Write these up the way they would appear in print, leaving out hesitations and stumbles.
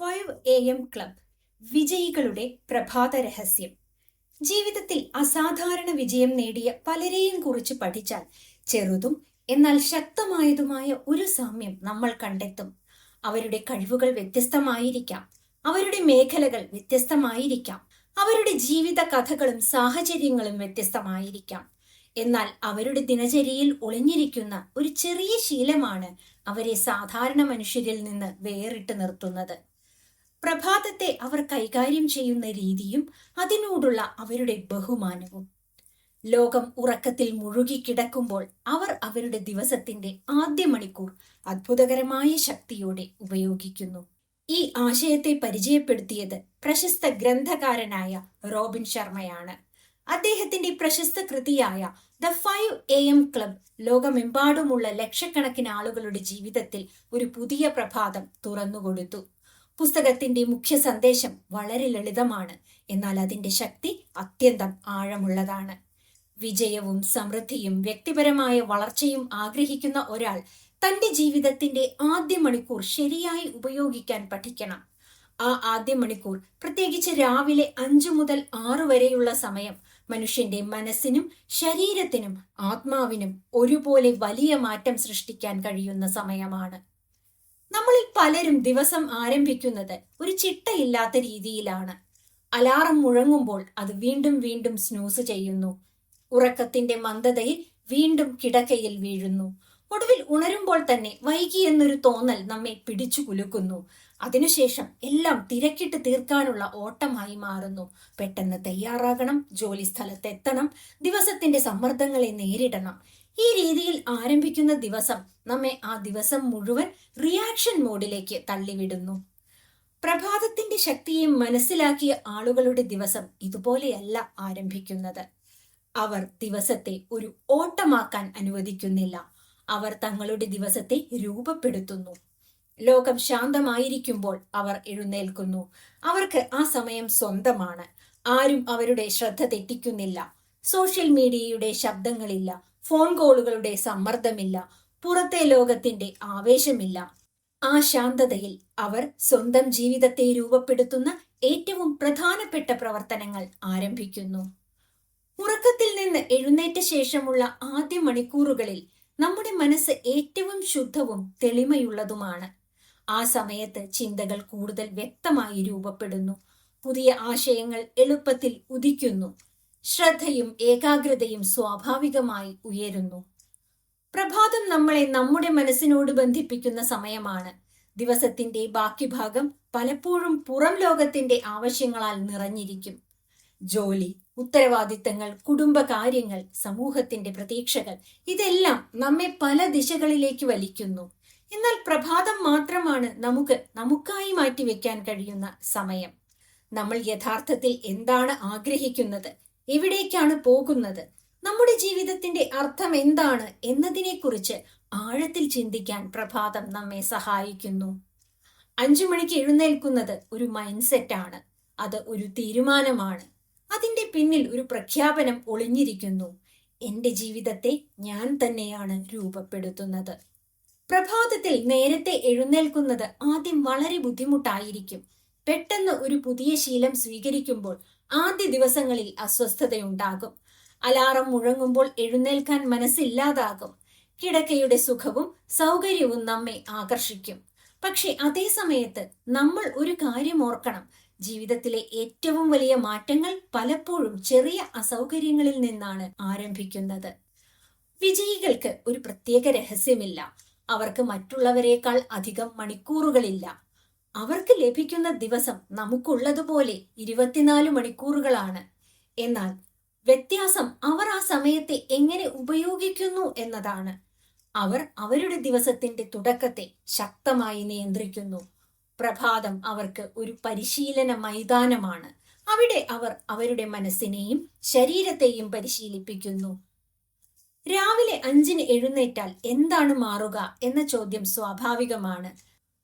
5 AM club വിജയികളുടെ പ്രഭാത രഹസ്യം. ജീവിതത്തിൽ അസാധാരണ വിജയം നേടിയ പലരെയും കുറിച്ച് പഠിച്ചാൽ ചെറുതും എന്നാൽ ശക്തമായതുമായ ഒരു സാമ്യം നമ്മൾ കണ്ടെത്തും. അവരുടെ കഴിവുകൾ വ്യത്യസ്തമായിരിക്കാം, അവരുടെ മേഖലകൾ വ്യത്യസ്തമായിരിക്കാം, അവരുടെ ജീവിത കഥകളും സാഹചര്യങ്ങളും വ്യത്യസ്തമായിരിക്കാം. എന്നാൽ അവരുടെ ദിനചര്യയിൽ ഒളിഞ്ഞിരിക്കുന്ന ഒരു ചെറിയ ശീലമാണ് അവരെ സാധാരണ മനുഷ്യരിൽ നിന്ന് വേറിട്ട് നിർത്തുന്നത്. പ്രഭാതത്തെ അവർ കൈകാര്യം ചെയ്യുന്ന രീതിയും അതിനോടുള്ള അവരുടെ ബഹുമാനവും. ലോകം ഉറക്കത്തിൽ മുഴുകിക്കിടക്കുമ്പോൾ അവർ അവരുടെ ദിവസത്തിന്റെ ആദ്യ മണിക്കൂർ അത്ഭുതകരമായ ശക്തിയോടെ ഉപയോഗിക്കുന്നു. ഈ ആശയത്തെ പരിചയപ്പെടുത്തിയത് പ്രശസ്ത ഗ്രന്ഥകാരനായ റോബിൻ ശർമ്മയാണ്. അദ്ദേഹത്തിന്റെ പ്രശസ്ത കൃതിയായ ദ 5 AM ക്ലബ് ലോകമെമ്പാടുമുള്ള ലക്ഷക്കണക്കിന് ആളുകളുടെ ജീവിതത്തിൽ ഒരു പുതിയ പ്രഭാതം തുറന്നുകൊടുത്തു. പുസ്തകത്തിന്റെ മുഖ്യ സന്ദേശം വളരെ ലളിതമാണ്, എന്നാൽ അതിന്റെ ശക്തി അത്യന്തം ആഴമുള്ളതാണ്. വിജയവും സമൃദ്ധിയും വ്യക്തിപരമായ വളർച്ചയും ആഗ്രഹിക്കുന്ന ഒരാൾ തന്റെ ജീവിതത്തിന്റെ ആദ്യ മണിക്കൂർ ശരിയായി ഉപയോഗിക്കാൻ പഠിക്കണം. ആ ആദ്യ മണിക്കൂർ, പ്രത്യേകിച്ച് രാവിലെ 5 മുതൽ 6 വരെയുള്ള സമയം, മനുഷ്യന്റെ മനസ്സിനും ശരീരത്തിനും ആത്മാവിനും ഒരുപോലെ വലിയ മാറ്റം സൃഷ്ടിക്കാൻ കഴിയുന്ന സമയമാണ്. നമ്മളിൽ പലരും ദിവസം ആരംഭിക്കുന്നത് ഒരു ചിട്ടയില്ലാത്ത രീതിയിലാണ്. അലാറം മുഴങ്ങുമ്പോൾ അത് വീണ്ടും വീണ്ടും സ്നൂസ് ചെയ്യുന്നു. ഉറക്കത്തിന്റെ മന്ദതയിൽ വീണ്ടും കിടക്കയിൽ വീഴുന്നു. ഒടുവിൽ ഉണരുമ്പോൾ തന്നെ വൈകി എന്നൊരു തോന്നൽ നമ്മെ പിടിച്ചു കുലുക്കുന്നു. അതിനുശേഷം എല്ലാം തിരക്കിട്ട് തീർക്കാനുള്ള ഓട്ടമായി മാറുന്നു. പെട്ടെന്ന് തയ്യാറാകണം, ജോലി സ്ഥലത്തെത്തണം, ദിവസത്തിന്റെ സമ്മർദ്ദങ്ങളെ നേരിടണം. ഈ രീതിയിൽ ആരംഭിക്കുന്ന ദിവസം നമ്മെ ആ ദിവസം മുഴുവൻ റിയാക്ഷൻ മോഡിലേക്ക് തള്ളിവിടുന്നു. പ്രഭാതത്തിന്റെ ശക്തിയെ മനസ്സിലാക്കിയ ആളുകളുടെ ദിവസം ഇതുപോലെയല്ല ആരംഭിക്കുന്നത്. അവർ ദിവസത്തെ ഒരു ഓട്ടമാക്കാൻ അനുവദിക്കുന്നില്ല. അവർ തങ്ങളുടെ ദിവസത്തെ രൂപപ്പെടുത്തുന്നു. ലോകം ശാന്തമായിരിക്കുമ്പോൾ അവർ എഴുന്നേൽക്കുന്നു. അവർക്ക് ആ സമയം സ്വന്തമാണ്. ആരും അവരുടെ ശ്രദ്ധ തെറ്റിക്കുന്നില്ല. സോഷ്യൽ മീഡിയയുടെ ശബ്ദങ്ങളില്ല, ഫോൺ കോളുകളുടെ സമ്മർദ്ദമില്ല, പുറത്തെ ലോകത്തിന്റെ ആവേശമില്ല. ആ ശാന്തതയിൽ അവർ സ്വന്തം ജീവിതത്തെ രൂപപ്പെടുത്തുന്ന ഏറ്റവും പ്രധാനപ്പെട്ട പ്രവർത്തനങ്ങൾ ആരംഭിക്കുന്നു. ഉറക്കത്തിൽ നിന്ന് എഴുന്നേറ്റ ശേഷമുള്ള ആദ്യ മണിക്കൂറുകളിൽ നമ്മുടെ മനസ്സ് ഏറ്റവും ശുദ്ധവും തെളിമയുള്ളതുമാണ്. ആ സമയത്ത് ചിന്തകൾ കൂടുതൽ വ്യക്തമായി രൂപപ്പെടുന്നു. പുതിയ ആശയങ്ങൾ എളുപ്പത്തിൽ ഉദിക്കുന്നു. ശ്രദ്ധയും ഏകാഗ്രതയും സ്വാഭാവികമായി ഉയരുന്നു. പ്രഭാതം നമ്മളെ നമ്മുടെ മനസ്സിനോട് ബന്ധിപ്പിക്കുന്ന സമയമാണ്. ദിവസത്തിന്റെ ബാക്കി ഭാഗം പലപ്പോഴും പുറം ലോകത്തിന്റെ ആവശ്യങ്ങളാൽ നിറഞ്ഞിരിക്കും. ജോലി, ഉത്തരവാദിത്തങ്ങൾ, കുടുംബകാര്യങ്ങൾ, സമൂഹത്തിന്റെ പ്രതീക്ഷകൾ, ഇതെല്ലാം നമ്മെ പല ദിശകളിലേക്ക് വലിക്കുന്നു. എന്നാൽ പ്രഭാതം മാത്രമാണ് നമുക്കായി മാറ്റിവെക്കാൻ കഴിയുന്ന സമയം. നമ്മൾ യഥാർത്ഥത്തിൽ എന്താണ് ആഗ്രഹിക്കുന്നത്, എവിടേക്കാണ് പോകുന്നത്, നമ്മുടെ ജീവിതത്തിന്റെ അർത്ഥം എന്താണ് എന്നതിനെക്കുറിച്ച് ആഴത്തിൽ ചിന്തിക്കാൻ പ്രഭാതം നമ്മെ സഹായിക്കുന്നു. 5 മണിക്ക് എഴുന്നേൽക്കുന്നത് ഒരു മൈൻഡ് സെറ്റാണ്. അത് ഒരു തീരുമാനമാണ്. അതിന്റെ പിന്നിൽ ഒരു പ്രഖ്യാപനം ഒളിഞ്ഞിരിക്കുന്നു. എന്റെ ജീവിതത്തെ ഞാൻ തന്നെയാണ് രൂപപ്പെടുത്തുന്നത്. പ്രഭാതത്തിൽ നേരത്തെ എഴുന്നേൽക്കുന്നത് ആദ്യം വളരെ ബുദ്ധിമുട്ടായിരിക്കും. പെട്ടെന്ന് ഒരു പുതിയ ശീലം സ്വീകരിക്കുമ്പോൾ ആദ്യ ദിവസങ്ങളിൽ അസ്വസ്ഥതയുണ്ടാകും. അലാറം മുഴങ്ങുമ്പോൾ എഴുന്നേൽക്കാൻ മനസ്സില്ലാതാകും. കിടക്കയുടെ സുഖവും സൗകര്യവും നമ്മെ ആകർഷിക്കും. പക്ഷെ അതേ സമയത്ത് നമ്മൾ ഒരു കാര്യം ഓർക്കണം, ജീവിതത്തിലെ ഏറ്റവും വലിയ മാറ്റങ്ങൾ പലപ്പോഴും ചെറിയ അസൗകര്യങ്ങളിൽ നിന്നാണ് ആരംഭിക്കുന്നത്. വിജയികൾക്ക് ഒരു പ്രത്യേക രഹസ്യമില്ല. അവർക്ക് മറ്റുള്ളവരെക്കാൾ അധികം മണിക്കൂറുകളില്ല. അവർക്ക് ലഭിക്കുന്ന ദിവസം നമുക്കുള്ളതുപോലെ 24 മണിക്കൂറുകളാണ്. എന്നാൽ വ്യത്യാസം അവർ ആ സമയത്തെ എങ്ങനെ ഉപയോഗിക്കുന്നു എന്നതാണ്. അവർ അവരുടെ ദിവസത്തിന്റെ തുടക്കത്തെ ശക്തമായി നിയന്ത്രിക്കുന്നു. പ്രഭാതം അവർക്ക് ഒരു പരിശീലന മൈതാനമാണ്. അവിടെ അവർ അവരുടെ മനസ്സിനെയും ശരീരത്തെയും പരിശീലിപ്പിക്കുന്നു. രാവിലെ 5-ന് എഴുന്നേറ്റാൽ എന്താണ് മാറുക എന്ന ചോദ്യം സ്വാഭാവികമാണ്.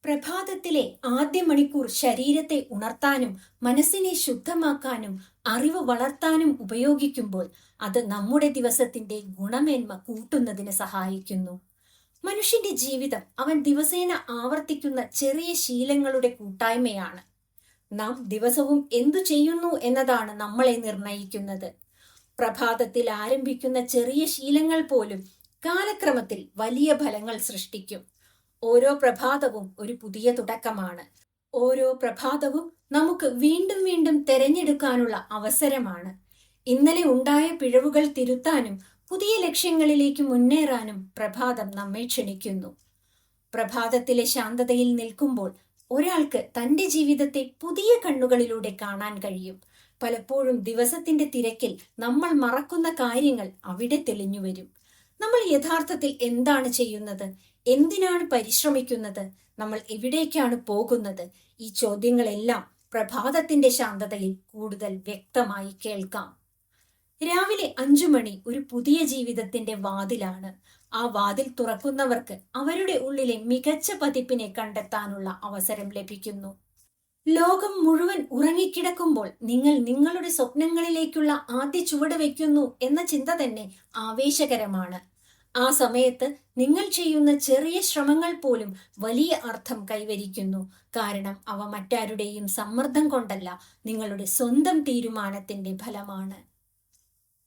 പ്രഭാതത്തിലെ ആദ്യ മണിക്കൂർ ശരീരത്തെ ഉണർത്താനും മനസ്സിനെ ശുദ്ധമാക്കാനും അറിവ് വളർത്താനും ഉപയോഗിക്കുമ്പോൾ അത് നമ്മുടെ ദിവസത്തിന്റെ ഗുണമേന്മ കൂട്ടുന്നതിന് സഹായിക്കുന്നു. മനുഷ്യന്റെ ജീവിതം അവൻ ദിവസേന ആവർത്തിക്കുന്ന ചെറിയ ശീലങ്ങളുടെ കൂട്ടായ്മയാണ്. നാം ദിവസവും എന്തു ചെയ്യുന്നു എന്നതാണ് നമ്മളെ നിർണയിക്കുന്നത്. പ്രഭാതത്തിൽ ആരംഭിക്കുന്ന ചെറിയ ശീലങ്ങൾ പോലും കാലക്രമത്തിൽ വലിയ ഫലങ്ങൾ സൃഷ്ടിക്കും. ഓരോ പ്രഭാതവും ഒരു പുതിയ തുടക്കമാണ്. ഓരോ പ്രഭാതവും നമുക്ക് വീണ്ടും വീണ്ടും തെരഞ്ഞെടുക്കാനുള്ള അവസരമാണ്. ഇന്നലെ ഉണ്ടായ പിഴവുകൾ തിരുത്താനും പുതിയ ലക്ഷ്യങ്ങളിലേക്ക് മുന്നേറാനും പ്രഭാതം നമ്മെ ക്ഷണിക്കുന്നു. പ്രഭാതത്തിലെ ശാന്തതയിൽ നിൽക്കുമ്പോൾ ഒരാൾക്ക് തന്റെ ജീവിതത്തെ പുതിയ കണ്ണുകളിലൂടെ കാണാൻ കഴിയും. പലപ്പോഴും ദിവസത്തിന്റെ തിരക്കിൽ നമ്മൾ മറക്കുന്ന കാര്യങ്ങൾ അവിടെ തെളിഞ്ഞു വരും. നമ്മൾ യഥാർത്ഥത്തിൽ എന്താണ് ചെയ്യുന്നത്? എന്തിനാണ് പരിശ്രമിക്കുന്നത്? നമ്മൾ എവിടേക്കാണ് പോകുന്നത്? ഈ ചോദ്യങ്ങളെല്ലാം പ്രഭാതത്തിന്റെ ശാന്തതയിൽ കൂടുതൽ വ്യക്തമായി കേൾക്കാം. രാവിലെ 5 മണി ഒരു പുതിയ ജീവിതത്തിന്റെ വാതിലാണ്. ആ വാതിൽ തുറക്കുന്നവർക്ക് അവരുടെ ഉള്ളിലെ മികച്ച പതിപ്പിനെ കണ്ടെത്താനുള്ള അവസരം ലഭിക്കുന്നു. ലോകം മുഴുവൻ ഉറങ്ങിക്കിടക്കുമ്പോൾ നിങ്ങൾ നിങ്ങളുടെ സ്വപ്നങ്ങളിലേക്കുള്ള ആദ്യ ചുവട് വയ്ക്കുന്നു എന്ന ചിന്ത തന്നെ ആവേശകരമാണ്. ആ സമയത്ത് നിങ്ങൾ ചെയ്യുന്ന ചെറിയ ശ്രമങ്ങൾ പോലും വലിയ അർത്ഥം കൈവരിക്കുന്നു. കാരണം അവ മറ്റാരുടെയും സമ്മർദ്ദം കൊണ്ടല്ല, നിങ്ങളുടെ സ്വന്തം തീരുമാനത്തിന്റെ ഫലമാണ്.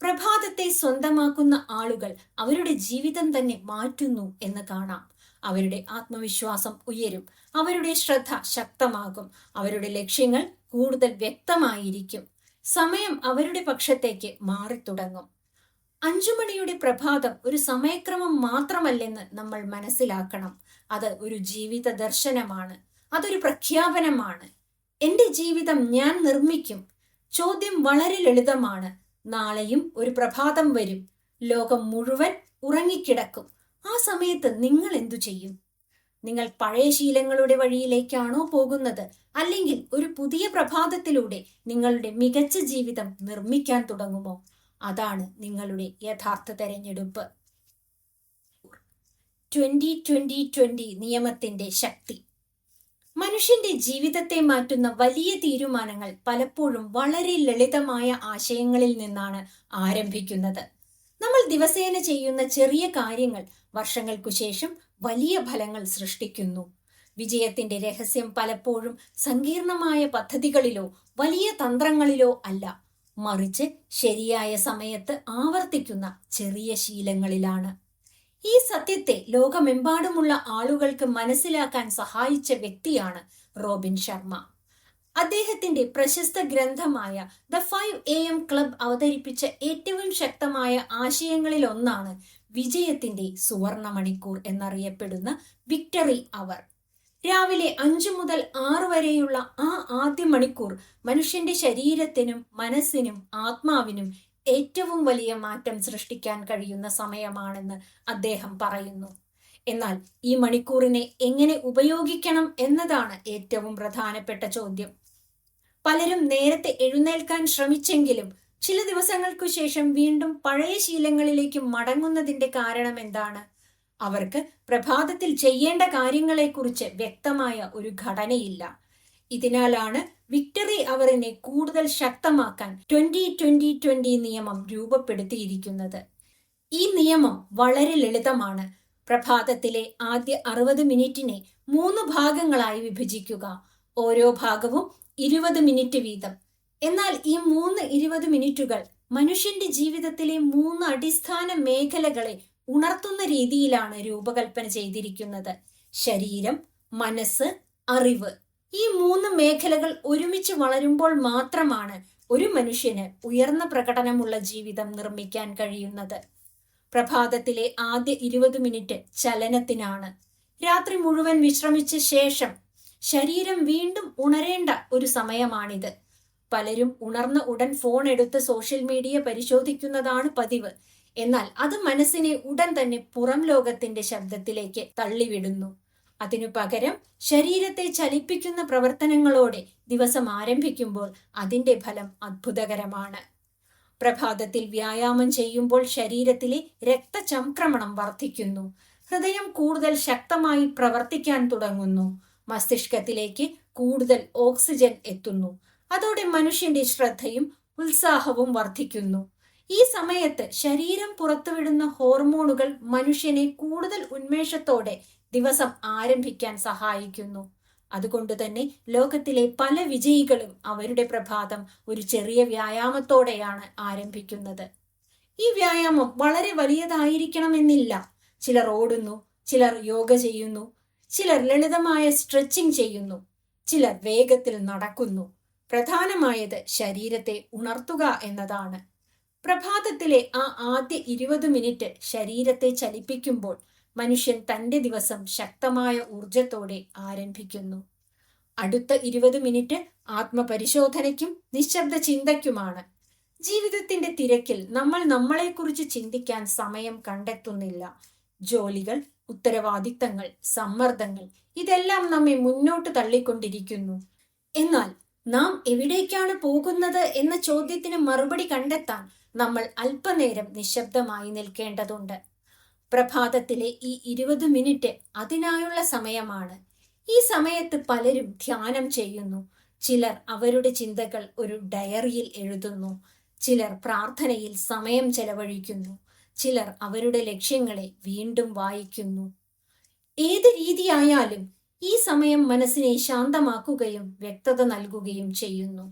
പ്രഭാതത്തെ സ്വന്തമാക്കുന്ന ആളുകൾ അവരുടെ ജീവിതം തന്നെ മാറ്റുന്നു എന്ന് കാണാം. അവരുടെ ആത്മവിശ്വാസം ഉയരും, അവരുടെ ശ്രദ്ധ ശക്തമാകും, അവരുടെ ലക്ഷ്യങ്ങൾ കൂടുതൽ വ്യക്തമായിരിക്കും. സമയം അവരുടെ പക്ഷത്തേക്ക് മാറിത്തുടങ്ങും. 5 മണിയുടെ പ്രഭാതം ഒരു സമയക്രമം മാത്രമല്ലെന്ന് നമ്മൾ മനസ്സിലാക്കണം. അത് ഒരു ജീവിത ദർശനമാണ്. അതൊരു പ്രഖ്യാപനമാണ്. എന്റെ ജീവിതം ഞാൻ നിർമ്മിക്കും. ചോദ്യം വളരെ ലളിതമാണ്. നാളെയും ഒരു പ്രഭാതം വരും. ലോകം മുഴുവൻ ഉറങ്ങിക്കിടക്കും. ആ സമയത്ത് നിങ്ങൾ എന്തു ചെയ്യും? നിങ്ങൾ പഴയ ശീലങ്ങളുടെ വഴിയിലേക്കാണോ പോകുന്നത്? അല്ലെങ്കിൽ ഒരു പുതിയ പ്രഭാതത്തിലൂടെ നിങ്ങളുടെ മികച്ച ജീവിതം നിർമ്മിക്കാൻ തുടങ്ങുമോ? അതാണ് നിങ്ങളുടെ യഥാർത്ഥ തെരഞ്ഞെടുപ്പ്. 20-20-20 നിയമത്തിന്റെ ശക്തി. മനുഷ്യന്റെ ജീവിതത്തെ മാറ്റുന്ന വലിയ തീരുമാനങ്ങൾ പലപ്പോഴും വളരെ ലളിതമായ ആശയങ്ങളിൽ നിന്നാണ് ആരംഭിക്കുന്നത്. നമ്മൾ ദിവസേന ചെയ്യുന്ന ചെറിയ കാര്യങ്ങൾ വർഷങ്ങൾക്കു ശേഷം വലിയ ഫലങ്ങൾ സൃഷ്ടിക്കുന്നു. വിജയത്തിന്റെ രഹസ്യം പലപ്പോഴും സങ്കീർണമായ പദ്ധതികളിലോ വലിയ തന്ത്രങ്ങളിലോ അല്ല, മറിച്ച് ശരിയായ സമയത്ത് ആവർത്തിക്കുന്ന ചെറിയ ശീലങ്ങളിലാണ്. ഈ സത്യത്തെ ലോകമെമ്പാടുമുള്ള ആളുകൾക്ക് മനസ്സിലാക്കാൻ സഹായിച്ച വ്യക്തിയാണ് റോബിൻ ശർമ്മ. അദ്ദേഹത്തിന്റെ പ്രശസ്ത ഗ്രന്ഥമായ ദ 5 AM ക്ലബ് അവതരിപ്പിച്ച ഏറ്റവും ശക്തമായ ആശയങ്ങളിൽ ഒന്നാണ് വിജയത്തിന്റെ സുവർണ മണിക്കൂർ എന്നറിയപ്പെടുന്ന വിക്ടറി അവർ. രാവിലെ 5 മുതൽ 6 വരെയുള്ള ആ ആദ്യ മണിക്കൂർ മനുഷ്യന്റെ ശരീരത്തിനും മനസ്സിനും ആത്മാവിനും ഏറ്റവും വലിയ മാറ്റം സൃഷ്ടിക്കാൻ കഴിയുന്ന സമയമാണെന്ന് അദ്ദേഹം പറയുന്നു. എന്നാൽ ഈ മണിക്കൂറിനെ എങ്ങനെ ഉപയോഗിക്കണം എന്നതാണ് ഏറ്റവും പ്രധാനപ്പെട്ട ചോദ്യം. പലരും നേരത്തെ എഴുന്നേൽക്കാൻ ശ്രമിച്ചെങ്കിലും ചില ദിവസങ്ങൾക്കു ശേഷം വീണ്ടും പഴയ ശീലങ്ങളിലേക്ക് മടങ്ങുന്നതിന്റെ കാരണം എന്താണ്? അവർക്ക് പ്രഭാതത്തിൽ ചെയ്യേണ്ട കാര്യങ്ങളെക്കുറിച്ച് വ്യക്തമായ ഒരു ഘടനയില്ല. ഇതിനാലാണ് വിക്ടറി അവറിനെ കൂടുതൽ ശക്തമാക്കാൻ 20-20-20 നിയമം രൂപപ്പെടുത്തിയിരിക്കുന്നത്. ഈ നിയമം വളരെ ലളിതമാണ്. പ്രഭാതത്തിലെ ആദ്യ 60 മിനിറ്റിനെ 3 ഭാഗങ്ങളായി വിഭജിക്കുക. ഓരോ ഭാഗവും 20 മിനിറ്റ് വീതം. എന്നാൽ ഈ 20 മിനിറ്റുകൾ മനുഷ്യന്റെ ജീവിതത്തിലെ 3 അടിസ്ഥാന മേഖലകളെ ഉണർത്തുന്ന രീതിയിലാണ് രൂപകൽപ്പന ചെയ്തിരിക്കുന്നത്. ശരീരം, മനസ്സ്, അറിവ്. ഈ 3 മേഖലകൾ ഒരുമിച്ച് വളരുമ്പോൾ മാത്രമാണ് ഒരു മനുഷ്യന് ഉയർന്ന പ്രകടനമുള്ള ജീവിതം നിർമ്മിക്കാൻ കഴിയുന്നത്. പ്രഭാതത്തിലെ ആദ്യ 20 മിനിറ്റ് ചലനത്തിനാണ്. രാത്രി മുഴുവൻ വിശ്രമിച്ച ശേഷം ശരീരം വീണ്ടും ഉണരേണ്ട ഒരു സമയമാണിത്. പലരും ഉണർന്ന ഉടൻ ഫോൺ എടുത്ത് സോഷ്യൽ മീഡിയ പരിശോധിക്കുന്നതാണ് പതിവ്. എന്നാൽ അത് മനസ്സിനെ ഉടൻ തന്നെ പുറം ലോകത്തിന്റെ ശബ്ദത്തിലേക്ക് തള്ളിവിടുന്നു. അതിനു പകരം ശരീരത്തെ ചലിപ്പിക്കുന്ന പ്രവർത്തനങ്ങളോടെ ദിവസം ആരംഭിക്കുമ്പോൾ അതിന്റെ ഫലം അത്ഭുതകരമാണ്. പ്രഭാതത്തിൽ വ്യായാമം ചെയ്യുമ്പോൾ ശരീരത്തിലെ രക്തചംക്രമണം വർദ്ധിക്കുന്നു. ഹൃദയം കൂടുതൽ ശക്തമായി പ്രവർത്തിക്കാൻ തുടങ്ങുന്നു. മസ്തിഷ്കത്തിലേക്ക് കൂടുതൽ ഓക്സിജൻ എത്തുന്നു. അതോടെ മനുഷ്യന്റെ ശ്രദ്ധയും ഉത്സാഹവും വർദ്ധിക്കുന്നു. ഈ സമയത്ത് ശരീരം പുറത്തുവിടുന്ന ഹോർമോണുകൾ മനുഷ്യനെ കൂടുതൽ ഉന്മേഷത്തോടെ ദിവസം ആരംഭിക്കാൻ സഹായിക്കുന്നു. അതുകൊണ്ട് തന്നെ ലോകത്തിലെ പല വിജയികളും അവരുടെ പ്രഭാതം ഒരു ചെറിയ വ്യായാമത്തോടെയാണ് ആരംഭിക്കുന്നത്. ഈ വ്യായാമം വളരെ വലിയതായിരിക്കണമെന്നില്ല. ചിലർ ഓടുന്നു, ചിലർ യോഗ ചെയ്യുന്നു, ചിലർ ലളിതമായ സ്ട്രെച്ചിങ് ചെയ്യുന്നു, ചിലർ വേഗത്തിൽ നടക്കുന്നു. പ്രധാനമായത് ശരീരത്തെ ഉണർത്തുക എന്നതാണ്. പ്രഭാതത്തിലെ ആ ആദ്യ 20 മിനിറ്റ് ശരീരത്തെ ചലിപ്പിക്കുമ്പോൾ മനുഷ്യൻ തന്റെ ദിവസം ശക്തമായ ഊർജത്തോടെ ആരംഭിക്കുന്നു. അടുത്ത 20 മിനിറ്റ് ആത്മപരിശോധനയ്ക്കും നിശബ്ദ ചിന്തയ്ക്കുമാണ്. ജീവിതത്തിന്റെ തിരക്കിൽ നമ്മൾ നമ്മളെക്കുറിച്ച് ചിന്തിക്കാൻ സമയം കണ്ടെത്തുന്നില്ല. ജോലികൾ, ഉത്തരവാദിത്തങ്ങൾ, സമ്മർദ്ദങ്ങൾ ഇതെല്ലാം നമ്മെ മുന്നോട്ട് തള്ളിക്കൊണ്ടിരിക്കുന്നു. എന്നാൽ നാം എവിടേക്കാണ് പോകുന്നത് എന്ന ചോദ്യത്തിന് മറുപടി കണ്ടെത്താൻ നമ്മൾ അല്പനേരം നിശബ്ദമായി നിൽക്കേണ്ടതുണ്ട്. പ്രഭാതത്തിലെ ഈ 20 മിനിറ്റ് അതിനായുള്ള സമയമാണ്. ഈ സമയത്ത് പലരും ധ്യാനം ചെയ്യുന്നു, ചിലർ അവരുടെ ചിന്തകൾ ഒരു ഡയറിയിൽ എഴുതുന്നു, ചിലർ പ്രാർത്ഥനയിൽ സമയം ചെലവഴിക്കുന്നു, ചിലർ അവരുടെ ലക്ഷ്യങ്ങളെ വീണ്ടും വായിക്കുന്നു. ഏത് രീതിയായാലും ഈ സമയം മനസ്സിനെ ശാന്തമാക്കുകയും വ്യക്തത നൽകുകയും ചെയ്യുന്നു.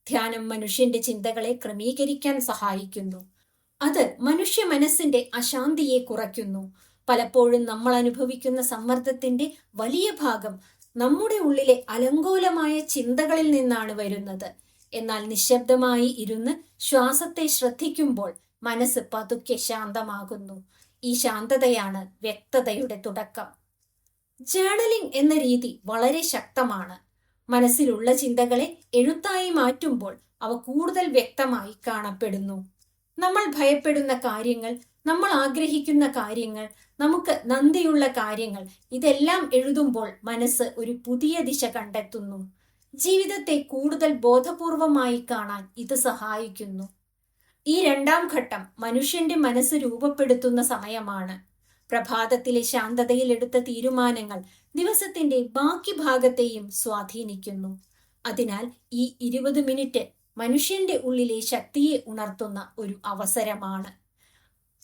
ധ്യാനം മനുഷ്യന്റെ ചിന്തകളെ ക്രമീകരിക്കാൻ സഹായിക്കുന്നു. അത് മനുഷ്യ മനസ്സിന്റെ അശാന്തിയെ കുറയ്ക്കുന്നു. പലപ്പോഴും നമ്മൾ അനുഭവിക്കുന്ന സമ്മർദ്ദത്തിന്റെ വലിയ ഭാഗം നമ്മുടെ ഉള്ളിലെ അലങ്കോലമായ ചിന്തകളിൽ നിന്നാണ് വരുന്നത്. എന്നാൽ നിശബ്ദമായി ഇരുന്ന് ശ്വാസത്തെ ശ്രദ്ധിക്കുമ്പോൾ മനസ്സ് പതുക്കെ ശാന്തമാകുന്നു. ഈ ശാന്തതയാണ് വ്യക്തതയുടെ തുടക്കം. ജേർണലിംഗ് എന്ന രീതി വളരെ ശക്തമാണ്. മനസ്സിലുള്ള ചിന്തകളെ എഴുത്തായി മാറ്റുമ്പോൾ അവ കൂടുതൽ വ്യക്തമായി കാണപ്പെടുന്നു. നമ്മൾ ഭയപ്പെടുന്ന കാര്യങ്ങൾ, നമ്മൾ ആഗ്രഹിക്കുന്ന കാര്യങ്ങൾ, നമുക്ക് നന്ദിയുള്ള കാര്യങ്ങൾ ഇതെല്ലാം എഴുതുമ്പോൾ മനസ്സ് ഒരു പുതിയ ദിശ കണ്ടെത്തുന്നു. ജീവിതത്തെ കൂടുതൽ ബോധപൂർവമായി കാണാൻ ഇത് സഹായിക്കുന്നു. ഈ രണ്ടാം ഘട്ടം മനുഷ്യന്റെ മനസ്സ് രൂപപ്പെടുത്തുന്ന സമയമാണ്. പ്രഭാതത്തിലെ ശാന്തതയിൽ എടുത്ത തീരുമാനങ്ങൾ ദിവസത്തിന്റെ ബാക്കി ഭാഗത്തെയും സ്വാധീനിക്കുന്നു. അതിനാൽ ഈ 20 മിനിറ്റ് മനുഷ്യന്റെ ഉള്ളിലെ ശക്തിയെ ഉണർത്തുന്ന ഒരു അവസരമാണ്.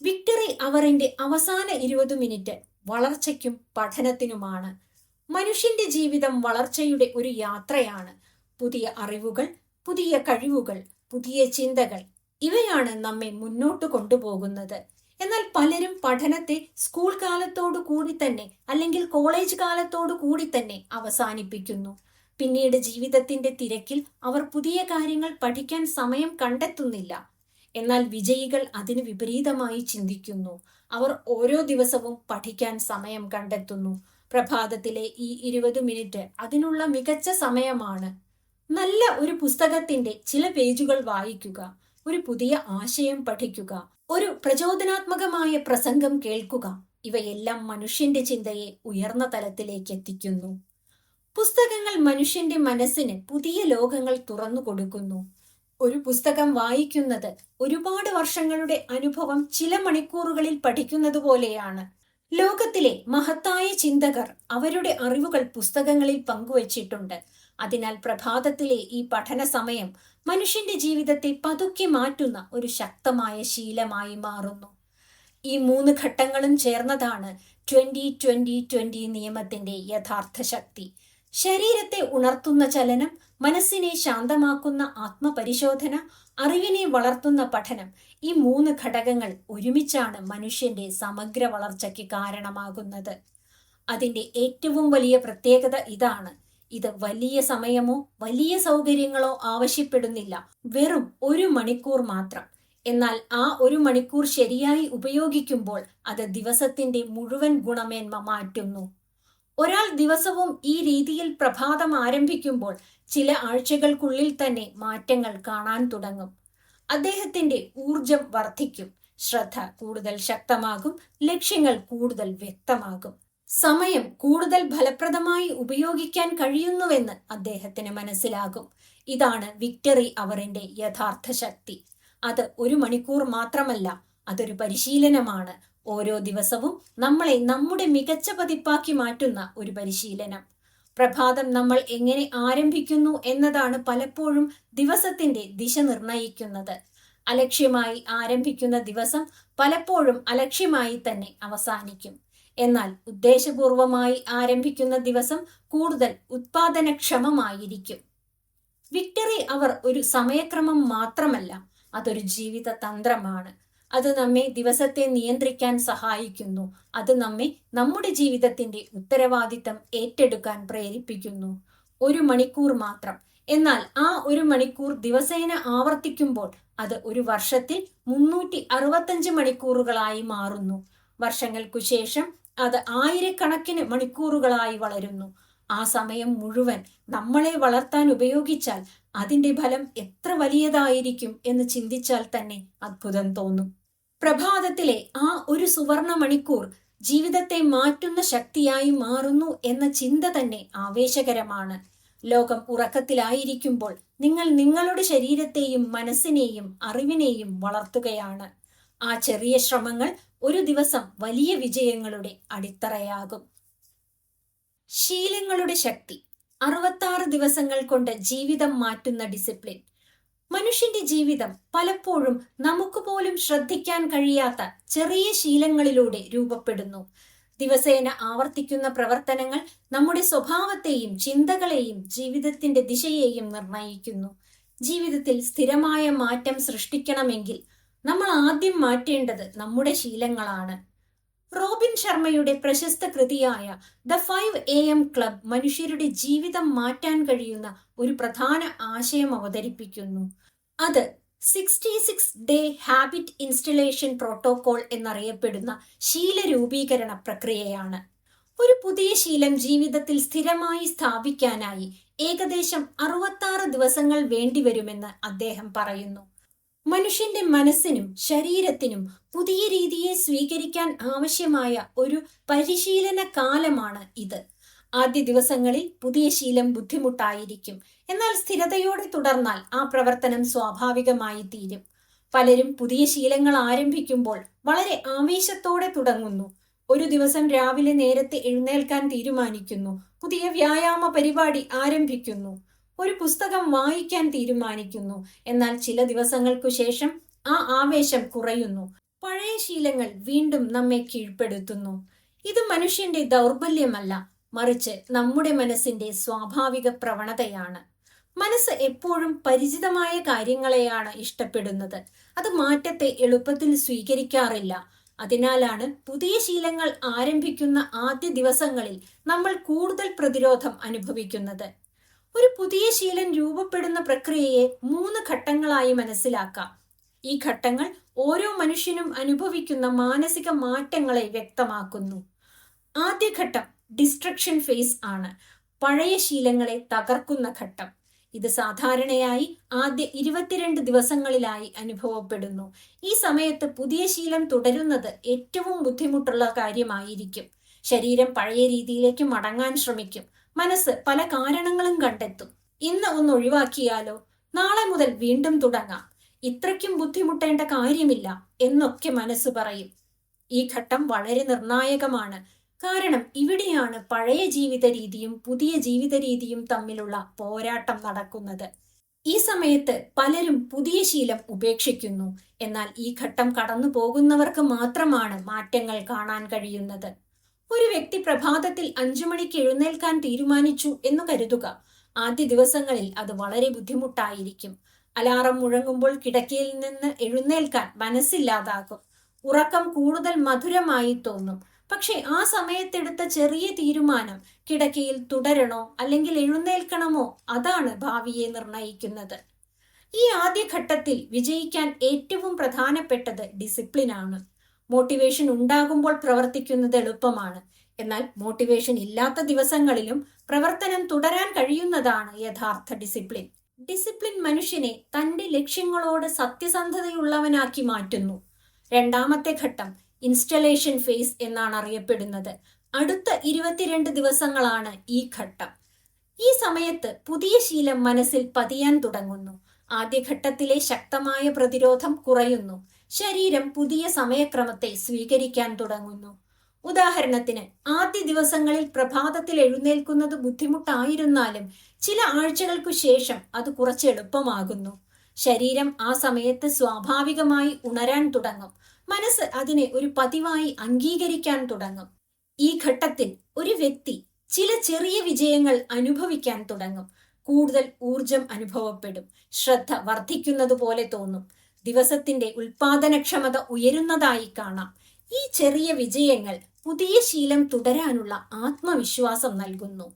വിക്ടറി അവറിന്റെ അവസാന 20 മിനിറ്റ് വളർച്ചയ്ക്കും പഠനത്തിനുമാണ്. മനുഷ്യന്റെ ജീവിതം വളർച്ചയുടെ ഒരു യാത്രയാണ്. പുതിയ അറിവുകൾ, പുതിയ കഴിവുകൾ, പുതിയ ചിന്തകൾ ഇവയാണ് നമ്മെ മുന്നോട്ട് കൊണ്ടുപോകുന്നത്. എന്നാൽ പലരും പഠനത്തെ സ്കൂൾ കാലത്തോടു കൂടി തന്നെ അല്ലെങ്കിൽ കോളേജ് കാലത്തോടു കൂടി തന്നെ അവസാനിപ്പിക്കുന്നു. പിന്നീട് ജീവിതത്തിന്റെ തിരക്കിൽ അവർ പുതിയ കാര്യങ്ങൾ പഠിക്കാൻ സമയം കണ്ടെത്തുന്നില്ല. എന്നാൽ വിജയികൾ അതിന് വിപരീതമായി ചിന്തിക്കുന്നു. അവർ ഓരോ ദിവസവും പഠിക്കാൻ സമയം കണ്ടെത്തുന്നു. പ്രഭാതത്തിലെ ഈ 20 മിനിറ്റ് അതിനുള്ള മികച്ച സമയമാണ്. നല്ല ഒരു പുസ്തകത്തിന്റെ ചില പേജുകൾ വായിക്കുക, ഒരു പുതിയ ആശയം പഠിക്കുക, ഒരു പ്രചോദനാത്മകമായ പ്രസംഗം കേൾക്കുക. ഇവയെല്ലാം മനുഷ്യന്റെ ചിന്തയെ ഉയർന്ന തലത്തിലേക്ക് എത്തിക്കുന്നു. പുസ്തകങ്ങൾ മനുഷ്യന്റെ മനസ്സിന് പുതിയ ലോകങ്ങൾ തുറന്നു കൊടുക്കുന്നു. ഒരു പുസ്തകം വായിക്കുന്നത് ഒരുപാട് വർഷങ്ങളുടെ അനുഭവം ചില മണിക്കൂറുകളിൽ പഠിക്കുന്നത് പോലെയാണ്. ലോകത്തിലെ മഹത്തായ ചിന്തകർ അവരുടെ അറിവുകൾ പുസ്തകങ്ങളിൽ പങ്കുവച്ചിട്ടുണ്ട്. അതിനാൽ പ്രഭാതത്തിലെ ഈ പഠന സമയം മനുഷ്യന്റെ ജീവിതത്തെ പതുക്കെ മാറ്റുന്ന ഒരു ശക്തമായ ശീലമായി മാറുന്നു. ഈ 3 ഘട്ടങ്ങളും ചേർന്നതാണ് 20-20-20 നിയമത്തിന്റെ യഥാർത്ഥ ശക്തി. ശരീരത്തെ ഉണർത്തുന്ന ചലനം, മനസ്സിനെ ശാന്തമാക്കുന്ന ആത്മപരിശോധന, അറിവിനെ വളർത്തുന്ന പഠനം. ഈ 3 ഘടകങ്ങൾ ഒരുമിച്ചാണ് മനുഷ്യന്റെ സമഗ്ര വളർച്ചയ്ക്ക് കാരണമാകുന്നത്. അതിന്റെ ഏറ്റവും വലിയ പ്രത്യേകത ഇതാണ്: ഇത് വലിയ സമയമോ വലിയ സൗകര്യങ്ങളോ ആവശ്യപ്പെടുന്നില്ല. വെറും 1 മണിക്കൂർ മാത്രം. എന്നാൽ ആ 1 മണിക്കൂർ ശരിയായി ഉപയോഗിക്കുമ്പോൾ അത് ദിവസത്തിന്റെ മുഴുവൻ ഗുണമേന്മ മാറ്റുന്നു. ഒരാൾ ദിവസവും ഈ രീതിയിൽ പ്രഭാതം ആരംഭിക്കുമ്പോൾ ചില ആഴ്ചകൾക്കുള്ളിൽ തന്നെ മാറ്റങ്ങൾ കാണാൻ തുടങ്ങും. അദ്ദേഹത്തിന്റെ ഊർജം വർദ്ധിക്കും, ശ്രദ്ധ കൂടുതൽ ശക്തമാകും, ലക്ഷ്യങ്ങൾ കൂടുതൽ വ്യക്തമാകും, സമയം കൂടുതൽ ഫലപ്രദമായി ഉപയോഗിക്കാൻ കഴിയുന്നുവെന്ന് അദ്ദേഹത്തിന് മനസ്സിലാകും. ഇതാണ് വിക്ടറി അവറിന്റെ യഥാർത്ഥ ശക്തി. അത് 1 മണിക്കൂർ മാത്രമല്ല, അതൊരു പരിശീലനമാണ്. ഓരോ ദിവസവും നമ്മളെ നമ്മുടെ മികച്ച പതിപ്പാക്കി മാറ്റുന്ന ഒരു പരിശീലനം. പ്രഭാതം നമ്മൾ എങ്ങനെ ആരംഭിക്കുന്നു എന്നതാണ് പലപ്പോഴും ദിവസത്തിന്റെ ദിശ നിർണയിക്കുന്നത്. അലക്ഷ്യമായി ആരംഭിക്കുന്ന ദിവസം പലപ്പോഴും അലക്ഷ്യമായി തന്നെ അവസാനിക്കും. എന്നാൽ ഉദ്ദേശപൂർവമായി ആരംഭിക്കുന്ന ദിവസം കൂടുതൽ ഉത്പാദനക്ഷമമായിരിക്കും. വിക്ടറി അവർ ഒരു സമയക്രമം മാത്രമല്ല, അതൊരു ജീവിത തന്ത്രമാണ്. അത് നമ്മെ ദിവസത്തെ നിയന്ത്രിക്കാൻ സഹായിക്കുന്നു. അത് നമ്മെ നമ്മുടെ ജീവിതത്തിന്റെ ഉത്തരവാദിത്തം ഏറ്റെടുക്കാൻ പ്രേരിപ്പിക്കുന്നു. 1 മണിക്കൂർ മാത്രം, എന്നാൽ ആ 1 മണിക്കൂർ ദിവസേന ആവർത്തിക്കുമ്പോൾ അത് ഒരു വർഷത്തിൽ 365 മണിക്കൂറുകളായി മാറുന്നു. വർഷങ്ങൾക്കു ശേഷം അത് ആയിരക്കണക്കിന് മണിക്കൂറുകളായി വളരുന്നു. ആ സമയം മുഴുവൻ നമ്മളെ വളർത്താൻ ഉപയോഗിച്ചാൽ അതിന്റെ ഫലം എത്ര വലിയതായിരിക്കും എന്ന് ചിന്തിച്ചാൽ തന്നെ അത്ഭുതം തോന്നും. പ്രഭാതത്തിലെ ആ ഒരു സുവർണ മണിക്കൂർ ജീവിതത്തെ മാറ്റുന്ന ശക്തിയായി മാറുന്നു എന്ന ചിന്ത തന്നെ ആവേശകരമാണ്. ലോകം ഉറക്കത്തിലായിരിക്കുമ്പോൾ നിങ്ങൾ നിങ്ങളുടെ ശരീരത്തെയും മനസ്സിനെയും അറിവിനെയും വളർത്തുകയാണ്. ആ ചെറിയ ശ്രമങ്ങൾ ഒരു ദിവസം വലിയ വിജയങ്ങളുടെ അടിത്തറയാകും. ശീലങ്ങളുടെ ശക്തി. 66 ദിവസങ്ങൾ കൊണ്ട് ജീവിതം മാറ്റുന്ന ഡിസിപ്ലിൻ. മനുഷ്യന്റെ ജീവിതം പലപ്പോഴും നമുക്ക് പോലും ശ്രദ്ധിക്കാൻ കഴിയാത്ത ചെറിയ ശീലങ്ങളിലൂടെ രൂപപ്പെടുന്നു. ദിവസേന ആവർത്തിക്കുന്ന പ്രവർത്തനങ്ങൾ നമ്മുടെ സ്വഭാവത്തെയും ചിന്തകളെയും ജീവിതത്തിന്റെ ദിശയെയും നിർണയിക്കുന്നു. ജീവിതത്തിൽ സ്ഥിരമായ മാറ്റം സൃഷ്ടിക്കണമെങ്കിൽ നമ്മൾ ആദ്യം മാറ്റേണ്ടത് നമ്മുടെ ശീലങ്ങളാണ്. റോബിൻ ശർമ്മയുടെ പ്രശസ്ത കൃതിയായ ദ 5 AM ക്ലബ് മനുഷ്യരുടെ ജീവിതം മാറ്റാൻ കഴിയുന്ന ഒരു പ്രധാന ആശയം അവതരിപ്പിക്കുന്നു. അത് 66 ഡേ ഹാബിറ്റ് ഇൻസ്റ്റലേഷൻ പ്രോട്ടോകോൾ എന്നറിയപ്പെടുന്ന ശീലരൂപീകരണ പ്രക്രിയയാണ്. ഒരു പുതിയ ശീലം ജീവിതത്തിൽ സ്ഥിരമായി സ്ഥാപിക്കാനായി ഏകദേശം 66 ദിവസങ്ങൾ വേണ്ടിവരുമെന്ന് അദ്ദേഹം പറയുന്നു. മനുഷ്യന്റെ മനസ്സിനും ശരീരത്തിനും പുതിയ രീതിയെ സ്വീകരിക്കാൻ ആവശ്യമായ ഒരു പരിശീലന കാലമാണ് ഇത്. ആദ്യ ദിവസങ്ങളിൽ പുതിയ ശീലം ബുദ്ധിമുട്ടായിരിക്കും, എന്നാൽ സ്ഥിരതയോടെ തുടർന്നാൽ ആ പ്രവർത്തനം സ്വാഭാവികമായി തീരും. പലരും പുതിയ ശീലങ്ങൾ ആരംഭിക്കുമ്പോൾ വളരെ ആവേശത്തോടെ തുടങ്ങുന്നു. ഒരു ദിവസം രാവിലെ നേരത്തെ എഴുന്നേൽക്കാൻ തീരുമാനിക്കുന്നു, പുതിയ വ്യായാമ പരിപാടി ആരംഭിക്കുന്നു, ഒരു പുസ്തകം വായിക്കാൻ തീരുമാനിക്കുന്നു. എന്നാൽ ചില ദിവസങ്ങൾക്കു ശേഷം ആ ആവേശം കുറയുന്നു. പഴയ ശീലങ്ങൾ വീണ്ടും നമ്മെ കീഴ്പ്പെടുത്തുന്നു. ഇത് മനുഷ്യന്റെ ദൗർബല്യമല്ല, മറിച്ച് നമ്മുടെ മനസ്സിന്റെ സ്വാഭാവിക പ്രവണതയാണ്. മനസ്സ് എപ്പോഴും പരിചിതമായ കാര്യങ്ങളെയാണ് ഇഷ്ടപ്പെടുന്നത്. അത് മാറ്റത്തെ എളുപ്പത്തിൽ സ്വീകരിക്കാറില്ല. അതിനാലാണ് പുതിയ ശീലങ്ങൾ ആരംഭിക്കുന്ന ആദ്യ ദിവസങ്ങളിൽ നമ്മൾ കൂടുതൽ പ്രതിരോധം അനുഭവിക്കുന്നത്. ഒരു പുതിയ ശീലം രൂപപ്പെടുന്ന പ്രക്രിയയെ 3 ഘട്ടങ്ങളായി മനസ്സിലാക്കാം. ഈ ഘട്ടങ്ങൾ ഓരോ മനുഷ്യനും അനുഭവിക്കുന്ന മാനസിക മാറ്റങ്ങളെ വ്യക്തമാക്കുന്നു. ആദ്യ ഘട്ടം ഡിസ്ട്രക്ഷൻ ഫേസ് ആണ്, പഴയ ശീലങ്ങളെ തകർക്കുന്ന ഘട്ടം. ഇത് സാധാരണയായി ആദ്യ 22 ദിവസങ്ങളിലായി അനുഭവപ്പെടുന്നു. ഈ സമയത്ത് പുതിയ ശീലം തുടരുന്നത് ഏറ്റവും ബുദ്ധിമുട്ടുള്ള കാര്യമായിരിക്കും. ശരീരം പഴയ രീതിയിലേക്ക് മടങ്ങാൻ ശ്രമിക്കും. മനസ്സ് പല കാരണങ്ങളും കണ്ടെത്തും. ഇന്ന് ഒന്ന് ഒഴിവാക്കിയാലോ, നാളെ മുതൽ വീണ്ടും തുടങ്ങാം, ഇത്രയ്ക്കും ബുദ്ധിമുട്ടേണ്ട കാര്യമില്ല എന്നൊക്കെ മനസ്സ് പറയും. ഈ ഘട്ടം വളരെ നിർണായകമാണ്. കാരണം ഇവിടെയാണ് പഴയ ജീവിത രീതിയും പുതിയ ജീവിത രീതിയും തമ്മിലുള്ള പോരാട്ടം നടക്കുന്നത്. ഈ സമയത്ത് പലരും പുതിയ ശീലം ഉപേക്ഷിക്കുന്നു. എന്നാൽ ഈ ഘട്ടം കടന്നു പോകുന്നവർക്ക് മാത്രമാണ് മാറ്റങ്ങൾ കാണാൻ കഴിയുന്നത്. ഒരു വ്യക്തി പ്രഭാതത്തിൽ 5 മണിക്ക് എഴുന്നേൽക്കാൻ തീരുമാനിച്ചു എന്ന് കരുതുക. ആദ്യ ദിവസങ്ങളിൽ അത് വളരെ ബുദ്ധിമുട്ടായിരിക്കും. അലാറം മുഴങ്ങുമ്പോൾ കിടക്കയിൽ നിന്ന് എഴുന്നേൽക്കാൻ മനസ്സില്ലാതാകും. ഉറക്കം കൂടുതൽ മധുരമായി തോന്നും. പക്ഷെ ആ സമയത്തെടുത്ത ചെറിയ തീരുമാനം, കിടക്കയിൽ തുടരണോ അല്ലെങ്കിൽ എഴുന്നേൽക്കണമോ, അതാണ് ഭാവിയെ നിർണയിക്കുന്നത്. ഈ ആദ്യ ഘട്ടത്തിൽ വിജയിക്കാൻ ഏറ്റവും പ്രധാനപ്പെട്ടത് ഡിസിപ്ലിൻ ആണ്. മോട്ടിവേഷൻ ഉണ്ടാകുമ്പോൾ പ്രവർത്തിക്കുന്നത് എളുപ്പമാണ്. എന്നാൽ മോട്ടിവേഷൻ ഇല്ലാത്ത ദിവസങ്ങളിലും പ്രവർത്തനം തുടരാൻ കഴിയുന്നതാണ് യഥാർത്ഥ ഡിസിപ്ലിൻ. ഡിസിപ്ലിൻ മനുഷ്യനെ തന്റെ ലക്ഷ്യങ്ങളോട് സത്യസന്ധതയുള്ളവനാക്കി മാറ്റുന്നു. രണ്ടാമത്തെ ഘട്ടം ഇൻസ്റ്റലേഷൻ ഫേസ് എന്നാണ് അറിയപ്പെടുന്നത്. അടുത്ത 22 ദിവസങ്ങളാണ് ഈ ഘട്ടം. ഈ സമയത്ത് പുതിയ ശീലം മനസ്സിൽ പതിയാൻ തുടങ്ങുന്നു. ആദ്യഘട്ടത്തിലെ ശക്തമായ പ്രതിരോധം കുറയുന്നു. ശരീരം പുതിയ സമയക്രമത്തെ സ്വീകരിക്കാൻ തുടങ്ങുന്നു. ഉദാഹരണത്തിന്, ആദ്യ ദിവസങ്ങളിൽ പ്രഭാതത്തിൽ എഴുന്നേൽക്കുന്നത് ബുദ്ധിമുട്ടായിരുന്നാലും ചില ആഴ്ചകൾക്കു ശേഷം അത് കുറച്ച് എളുപ്പമാകുന്നു. ശരീരം ആ സമയത്ത് സ്വാഭാവികമായി ഉണരാൻ തുടങ്ങും. മനസ്സ് അതിനെ ഒരു പതിവായി അംഗീകരിക്കാൻ തുടങ്ങും. ഈ ഘട്ടത്തിൽ ഒരു വ്യക്തി ചില ചെറിയ വിജയങ്ങൾ അനുഭവിക്കാൻ തുടങ്ങും. കൂടുതൽ ഊർജം അനുഭവപ്പെടും. ശ്രദ്ധ വർദ്ധിക്കുന്നത് പോലെ തോന്നും. ദിവസത്തിന്റെ ഉൽപാദനക്ഷമത ഉയരുന്നതായി കാണാം. ഈ ചെറിയ വിജയങ്ങൾ പുതിയ ശീലം തുടരാനുള്ള ആത്മവിശ്വാസം നൽകുന്നു.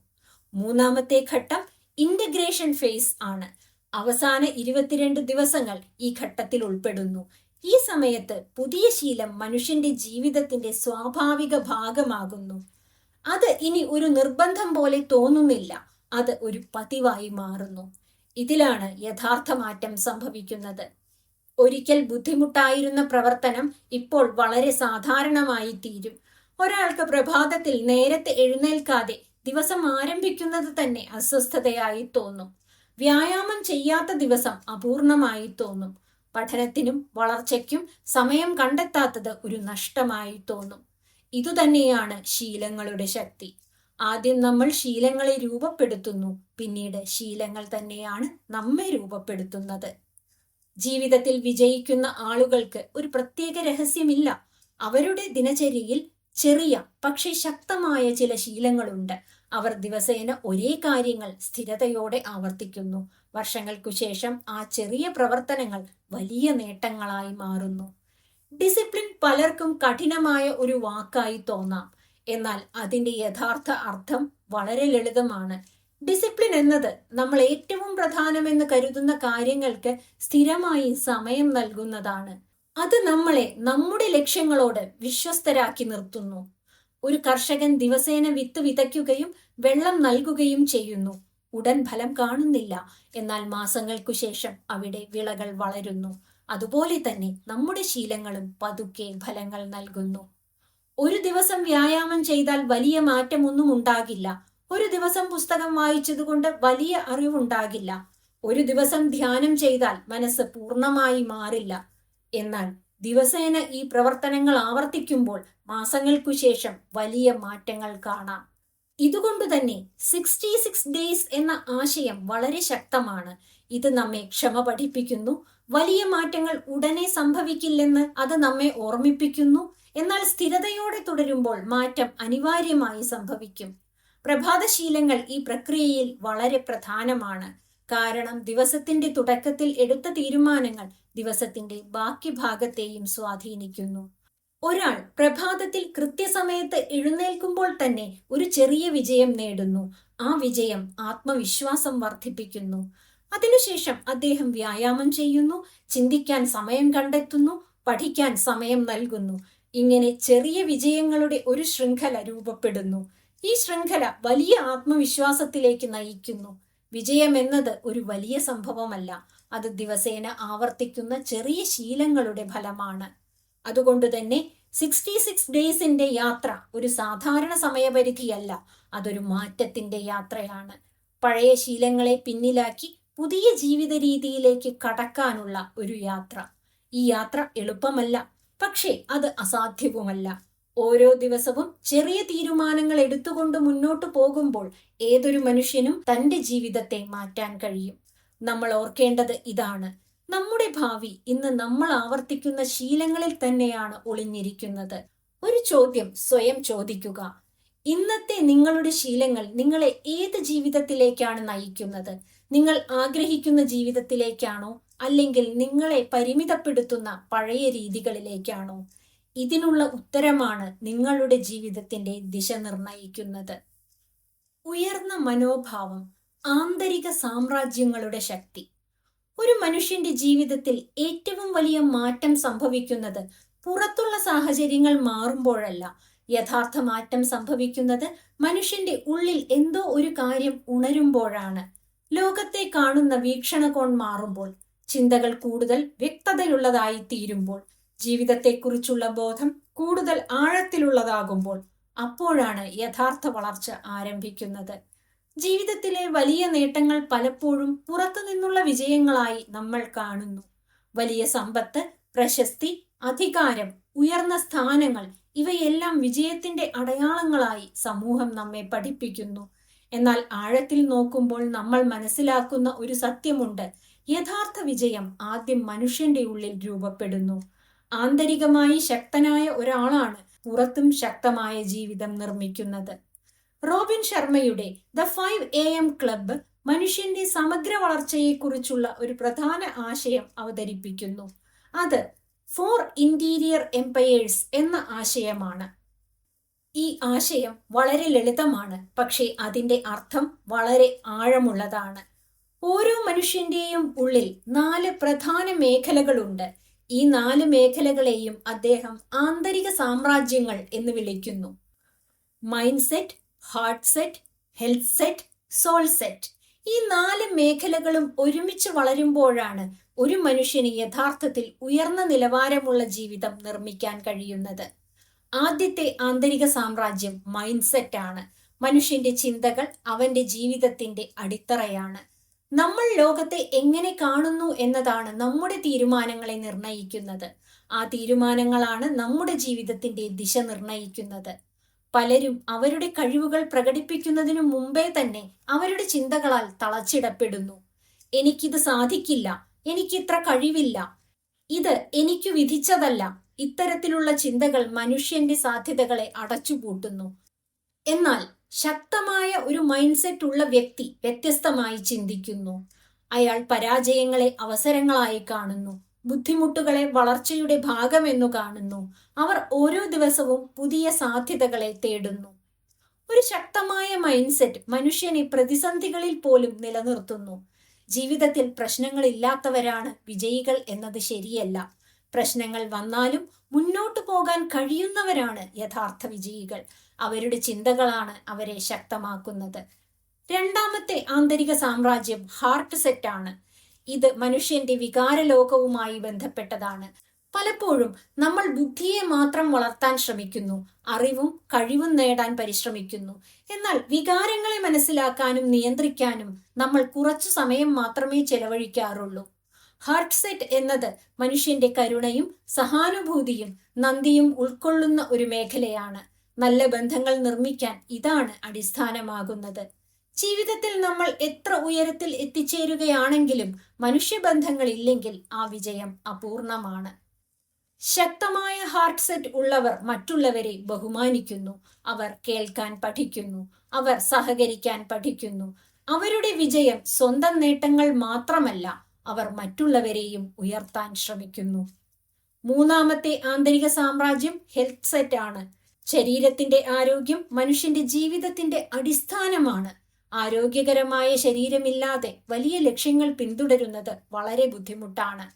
മൂന്നാമത്തെ ഘട്ടം ഇന്റഗ്രേഷൻ ഫേസ് ആണ്. അവസാന 22 ദിവസങ്ങൾ ഈ ഘട്ടത്തിൽ ഉൾപ്പെടുന്നു. ഈ സമയത്ത് പുതിയ ശീലം മനുഷ്യന്റെ ജീവിതത്തിന്റെ സ്വാഭാവിക ഭാഗമാകുന്നു. അത് ഇനി ഒരു നിർബന്ധം പോലെ തോന്നുന്നില്ല. അത് ഒരു പതിവായി മാറുന്നു. ഇതിലാണ് യഥാർത്ഥ മാറ്റം സംഭവിക്കുന്നത്. ഒരിക്കൽ ബുദ്ധിമുട്ടായിരുന്ന പ്രവർത്തനം ഇപ്പോൾ വളരെ സാധാരണമായി തീരും. ഒരാൾക്ക് പ്രഭാതത്തിൽ നേരത്തെ എഴുന്നേൽക്കാതെ ദിവസം ആരംഭിക്കുന്നത് തന്നെ അസ്വസ്ഥതയായി തോന്നും. വ്യായാമം ചെയ്യാത്ത ദിവസം അപൂർണമായി തോന്നും. പഠനത്തിനും വളർച്ചയ്ക്കും സമയം കണ്ടെത്താത്തത് ഒരു നഷ്ടമായി തോന്നും. ഇതുതന്നെയാണ് ശീലങ്ങളുടെ ശക്തി. ആദ്യം നമ്മൾ ശീലങ്ങളെ രൂപപ്പെടുത്തുന്നു, പിന്നീട് ശീലങ്ങൾ തന്നെയാണ് നമ്മെ രൂപപ്പെടുത്തുന്നത്. ജീവിതത്തിൽ വിജയിക്കുന്ന ആളുകൾക്ക് ഒരു പ്രത്യേക രഹസ്യമില്ല. അവരുടെ ദിനചര്യയിൽ ചെറിയ പക്ഷെ ശക്തമായ ചില ശീലങ്ങളുണ്ട്. അവർ ദിവസേന ഒരേ കാര്യങ്ങൾ സ്ഥിരതയോടെ ആവർത്തിക്കുന്നു. വർഷങ്ങൾക്കു ശേഷം ആ ചെറിയ പ്രവർത്തനങ്ങൾ വലിയ നേട്ടങ്ങളായി മാറുന്നു. ഡിസിപ്ലിൻ പലർക്കും കഠിനമായ ഒരു വാക്കായി തോന്നാം. എന്നാൽ അതിന്റെ യഥാർത്ഥ അർത്ഥം വളരെ ലളിതമാണ്. ഡിസിപ്ലിൻ എന്നത് നമ്മൾ ഏറ്റവും പ്രധാനമെന്ന് കരുതുന്ന കാര്യങ്ങൾക്ക് സ്ഥിരമായി സമയം നൽകുന്നതാണ്. അത് നമ്മളെ നമ്മുടെ ലക്ഷ്യങ്ങളോട് വിശ്വസ്തരാക്കി നിർത്തുന്നു. ഒരു കർഷകൻ ദിവസേന വിത്ത് വിതയ്ക്കുകയും വെള്ളം നൽകുകയും ചെയ്യുന്നു. ഉടൻ ഫലം കാണുന്നില്ല, എന്നാൽ മാസങ്ങൾക്കു ശേഷം അവിടെ വിളകൾ വളരുന്നു. അതുപോലെ തന്നെ നമ്മുടെ ശീലങ്ങളും പതുക്കെ ഫലങ്ങൾ നൽകുന്നു. ഒരു ദിവസം വ്യായാമം ചെയ്താൽ വലിയ മാറ്റമൊന്നും ഉണ്ടാകില്ല. ഒരു ദിവസം പുസ്തകം വായിച്ചതുകൊണ്ട് വലിയ അറിവുണ്ടാകില്ല. ഒരു ദിവസം ധ്യാനം ചെയ്താൽ മനസ്സ് പൂർണ്ണമായി മാറില്ല. എന്നാൽ ദിവസേന ഈ പ്രവർത്തനങ്ങൾ ആവർത്തിക്കുമ്പോൾ മാസങ്ങൾക്കു ശേഷം വലിയ മാറ്റങ്ങൾ കാണാം. ഇതുകൊണ്ട് തന്നെ 66 ഡേയ്സ് എന്ന ആശയം വളരെ ശക്തമാണ്. ഇത് നമ്മെ ക്ഷമ പഠിപ്പിക്കുന്നു. വലിയ മാറ്റങ്ങൾ ഉടനെ സംഭവിക്കില്ലെന്ന് അത് നമ്മെ ഓർമ്മിപ്പിക്കുന്നു. എന്നാൽ സ്ഥിരതയോടെ തുടരുമ്പോൾ മാറ്റം അനിവാര്യമായി സംഭവിക്കും. പ്രഭാതശീലങ്ങൾ ഈ പ്രക്രിയയിൽ വളരെ പ്രധാനമാണ്. കാരണം ദിവസത്തിന്റെ തുടക്കത്തിൽ എടുത്ത തീരുമാനങ്ങൾ ദിവസത്തിന്റെ ബാക്കി ഭാഗത്തെയും സ്വാധീനിക്കുന്നു. ഒരാൾ പ്രഭാതത്തിൽ കൃത്യസമയത്ത് എഴുന്നേൽക്കുമ്പോൾ തന്നെ ഒരു ചെറിയ വിജയം നേടുന്നു. ആ വിജയം ആത്മവിശ്വാസം വർദ്ധിപ്പിക്കുന്നു. അതിനുശേഷം അദ്ദേഹം വ്യായാമം ചെയ്യുന്നു, ചിന്തിക്കാൻ സമയം കണ്ടെത്തുന്നു, പഠിക്കാൻ സമയം നൽകുന്നു. ഇങ്ങനെ ചെറിയ വിജയങ്ങളുടെ ഒരു ശൃംഖല രൂപപ്പെടുന്നു. ഈ ശൃംഖല വലിയ ആത്മവിശ്വാസത്തിലേക്ക് നയിക്കുന്നു. വിജയം എന്നത് ഒരു വലിയ സംഭവമല്ല, അത് ദിവസേന ആവർത്തിക്കുന്ന ചെറിയ ശീലങ്ങളുടെ ഫലമാണ്. അതുകൊണ്ട് തന്നെ 66 ഡേയ്സിന്റെ യാത്ര ഒരു സാധാരണ സമയപരിധിയല്ല, അതൊരു മാറ്റത്തിന്റെ യാത്രയാണ്. പഴയ ശീലങ്ങളെ പിന്നിലാക്കി പുതിയ ജീവിത രീതിയിലേക്ക് കടക്കാനുള്ള ഒരു യാത്ര. ഈ യാത്ര എളുപ്പമല്ല, പക്ഷേ അത് അസാധ്യവുമല്ല. ഓരോ ദിവസവും ചെറിയ തീരുമാനങ്ങൾ എടുത്തുകൊണ്ട് മുന്നോട്ടു പോകുമ്പോൾ ഏതൊരു മനുഷ്യനും തന്റെ ജീവിതത്തെ മാറ്റാൻ കഴിയും. നമ്മൾ ഓർക്കേണ്ടത് ഇതാണ്: നമ്മുടെ ഭാവി ഇന്ന് നമ്മൾ ആവർത്തിക്കുന്ന ശീലങ്ങളിൽ തന്നെയാണ് ഒളിഞ്ഞിരിക്കുന്നത്. ഒരു ചോദ്യം സ്വയം ചോദിക്കുക: ഇന്നത്തെ നിങ്ങളുടെ ശീലങ്ങൾ നിങ്ങളെ ഏത് ജീവിതത്തിലേക്കാണ് നയിക്കുന്നത്? നിങ്ങൾ ആഗ്രഹിക്കുന്ന ജീവിതത്തിലേക്കാണോ, അല്ലെങ്കിൽ നിങ്ങളെ പരിമിതപ്പെടുത്തുന്ന പഴയ രീതികളിലേക്കാണോ? ഇതിനുള്ള ഉത്തരമാണ് നിങ്ങളുടെ ജീവിതത്തിന്റെ ദിശ നിർണയിക്കുന്നത്. ഉയർന്ന മനോഭാവം, ആന്തരിക സാമ്രാജ്യങ്ങളുടെ ശക്തി. ഒരു മനുഷ്യന്റെ ജീവിതത്തിൽ ഏറ്റവും വലിയ മാറ്റം സംഭവിക്കുന്നത് പുറത്തുള്ള സാഹചര്യങ്ങൾ മാറുമ്പോഴല്ല. യഥാർത്ഥ മാറ്റം സംഭവിക്കുന്നത് മനുഷ്യന്റെ ഉള്ളിൽ എന്തോ ഒരു കാര്യം ഉണരുമ്പോഴാണ്. ലോകത്തെ കാണുന്ന വീക്ഷണകോൺ മാറുമ്പോൾ, ചിന്തകൾ കൂടുതൽ വ്യക്തതയുള്ളതായി തീരുമ്പോൾ, ജീവിതത്തെക്കുറിച്ചുള്ള ബോധം കൂടുതൽ ആഴത്തിലുള്ളതാകുമ്പോൾ, അപ്പോഴാണ് യഥാർത്ഥ വളർച്ച ആരംഭിക്കുന്നത്. ജീവിതത്തിലെ വലിയ നേട്ടങ്ങൾ പലപ്പോഴും പുറത്തു നിന്നുള്ള വിജയങ്ങളായി നമ്മൾ കാണുന്നു. വലിയ സമ്പത്ത്, പ്രശസ്തി, അധികാരം, ഉയർന്ന സ്ഥാനങ്ങൾ, ഇവയെല്ലാം വിജയത്തിന്റെ അടയാളങ്ങളായി സമൂഹം നമ്മെ പഠിപ്പിക്കുന്നു. എന്നാൽ ആഴത്തിൽ നോക്കുമ്പോൾ നമ്മൾ മനസ്സിലാക്കുന്ന ഒരു സത്യമുണ്ട്. യഥാർത്ഥ വിജയം ആദ്യം മനുഷ്യന്റെ ഉള്ളിൽ രൂപപ്പെടുന്നു. ആന്തരികമായി ശക്തനായ ഒരാളാണ് പുറത്തും ശക്തമായ ജീവിതം നിർമ്മിക്കുന്നത്. റോബിൻ ശർമ്മയുടെ ദ 5 AM ക്ലബ്ബ് മനുഷ്യന്റെ സമഗ്ര വളർച്ചയെക്കുറിച്ചുള്ള ഒരു പ്രധാന ആശയം അവതരിപ്പിക്കുന്നു. അത് 4 ഇന്റീരിയർ എംപയേഴ്സ് എന്ന ആശയമാണ്. ഈ ആശയം വളരെ ലളിതമാണ്, പക്ഷേ അതിന്റെ അർത്ഥം വളരെ ആഴമുള്ളതാണ്. ഓരോ മനുഷ്യന്റെയും ഉള്ളിൽ 4 പ്രധാന മേഖലകളുണ്ട്. ഈ 4 മേഖലകളെയും അദ്ദേഹം ആന്തരിക സാമ്രാജ്യങ്ങൾ എന്ന് വിളിക്കുന്നു. Mind set, heart set, health set, soul set. ഈ 4 മേഖലകളും ഒരുമിച്ച് വളരുമ്പോഴാണ് ഒരു മനുഷ്യന് യഥാർത്ഥത്തിൽ ഉയർന്ന നിലവാരമുള്ള ജീവിതം നിർമ്മിക്കാൻ കഴിയുന്നത്. ആദ്യത്തെ ആന്തരിക സാമ്രാജ്യം മൈൻഡ് സെറ്റ് ആണ്. മനുഷ്യന്റെ ചിന്തകൾ അവന്റെ ജീവിതത്തിന്റെ അടിത്തറയാണ്. നമ്മൾ ലോകത്തെ എങ്ങനെ കാണുന്നു എന്നതാണ് നമ്മുടെ തീരുമാനങ്ങളെ നിർണയിക്കുന്നത്. ആ തീരുമാനങ്ങളാണ് നമ്മുടെ ജീവിതത്തിന്റെ ദിശ നിർണയിക്കുന്നത്. പലരും അവരുടെ കഴിവുകൾ പ്രകടിപ്പിക്കുന്നതിനു മുമ്പേ തന്നെ അവരുടെ ചിന്തകളാൽ തളച്ചിടപ്പെടുന്നു. എനിക്കിത് സാധിക്കില്ല, എനിക്കിത്ര കഴിവില്ല, ഇത് എനിക്കു വിധിച്ചതല്ല. ഇത്തരത്തിലുള്ള ചിന്തകൾ മനുഷ്യന്റെ സാധ്യതകളെ അടച്ചുപൂട്ടുന്നു. എന്നാൽ ശക്തമായ ഒരു മൈൻഡ് സെറ്റ് ഉള്ള വ്യക്തി വ്യത്യസ്തമായി ചിന്തിക്കുന്നു. അയാൾ പരാജയങ്ങളെ അവസരങ്ങളായി കാണുന്നു, ബുദ്ധിമുട്ടുകളെ വളർച്ചയുടെ ഭാഗമെന്നു കാണുന്നു. അവർ ഓരോ ദിവസവും പുതിയ സാധ്യതകളെ തേടുന്നു. ഒരു ശക്തമായ മൈൻഡ് സെറ്റ് മനുഷ്യനെ പ്രതിസന്ധികളിൽ പോലും നിലനിർത്തുന്നു. ജീവിതത്തിൽ പ്രശ്നങ്ങളില്ലാത്തവരാണ് വിജയികൾ എന്നത് ശരിയല്ല. പ്രശ്നങ്ങൾ വന്നാലും മുന്നോട്ടു പോകാൻ കഴിയുന്നവരാണ് യഥാർത്ഥ വിജയികൾ. അവരുടെ ചിന്തകളാണ് അവരെ ശക്തമാക്കുന്നത്. രണ്ടാമത്തെ ആന്തരിക സാമ്രാജ്യം ഹാർട്ട് സെറ്റ് ആണ്. ഇത് മനുഷ്യന്റെ വികാരലോകവുമായി ബന്ധപ്പെട്ടതാണ്. പലപ്പോഴും നമ്മൾ ബുദ്ധിയെ മാത്രം വളർത്താൻ ശ്രമിക്കുന്നു, അറിവും കഴിവും നേടാൻ പരിശ്രമിക്കുന്നു. എന്നാൽ വികാരങ്ങളെ മനസ്സിലാക്കാനും നിയന്ത്രിക്കാനും നമ്മൾ കുറച്ചു സമയം മാത്രമേ ചെലവഴിക്കാറുള്ളൂ. ഹാർട്ട് സെറ്റ് എന്നത് മനുഷ്യന്റെ കരുണയും സഹാനുഭൂതിയും നന്ദിയും ഉൾക്കൊള്ളുന്ന ഒരു മേഖലയാണ്. നല്ല ബന്ധങ്ങൾ നിർമ്മിക്കാൻ ഇതാണ് അടിസ്ഥാനമാകുന്നത്. ജീവിതത്തിൽ നമ്മൾ എത്ര ഉയരത്തിൽ എത്തിച്ചേരുകയാണെങ്കിലും മനുഷ്യബന്ധങ്ങൾ ഇല്ലെങ്കിൽ ആ വിജയം അപൂർണമാണ്. ശക്തമായ ഹാർട്ട് സെറ്റ് ഉള്ളവർ മറ്റുള്ളവരെ ബഹുമാനിക്കുന്നു. അവർ കേൾക്കാൻ പഠിക്കുന്നു. അവർ സഹകരിക്കാൻ പഠിക്കുന്നു. അവരുടെ വിജയം സ്വന്തം നേട്ടങ്ങൾ മാത്രമല്ല, അവർ മറ്റുള്ളവരെയും ഉയർത്താൻ ശ്രമിക്കുന്നു. മൂന്നാമത്തെ ആന്തരിക സാമ്രാജ്യം ഹെൽത്ത് സെറ്റ് ആണ്. ശരീരത്തിന്റെ ആരോഗ്യം മനുഷ്യന്റെ ജീവിതത്തിന്റെ അടിസ്ഥാനമാണ്. ആരോഗ്യകരമായ ശരീരമില്ലാതെ വലിയ ലക്ഷ്യങ്ങൾ പിന്തുടരുന്നത് വളരെ ബുദ്ധിമുട്ടാണ്.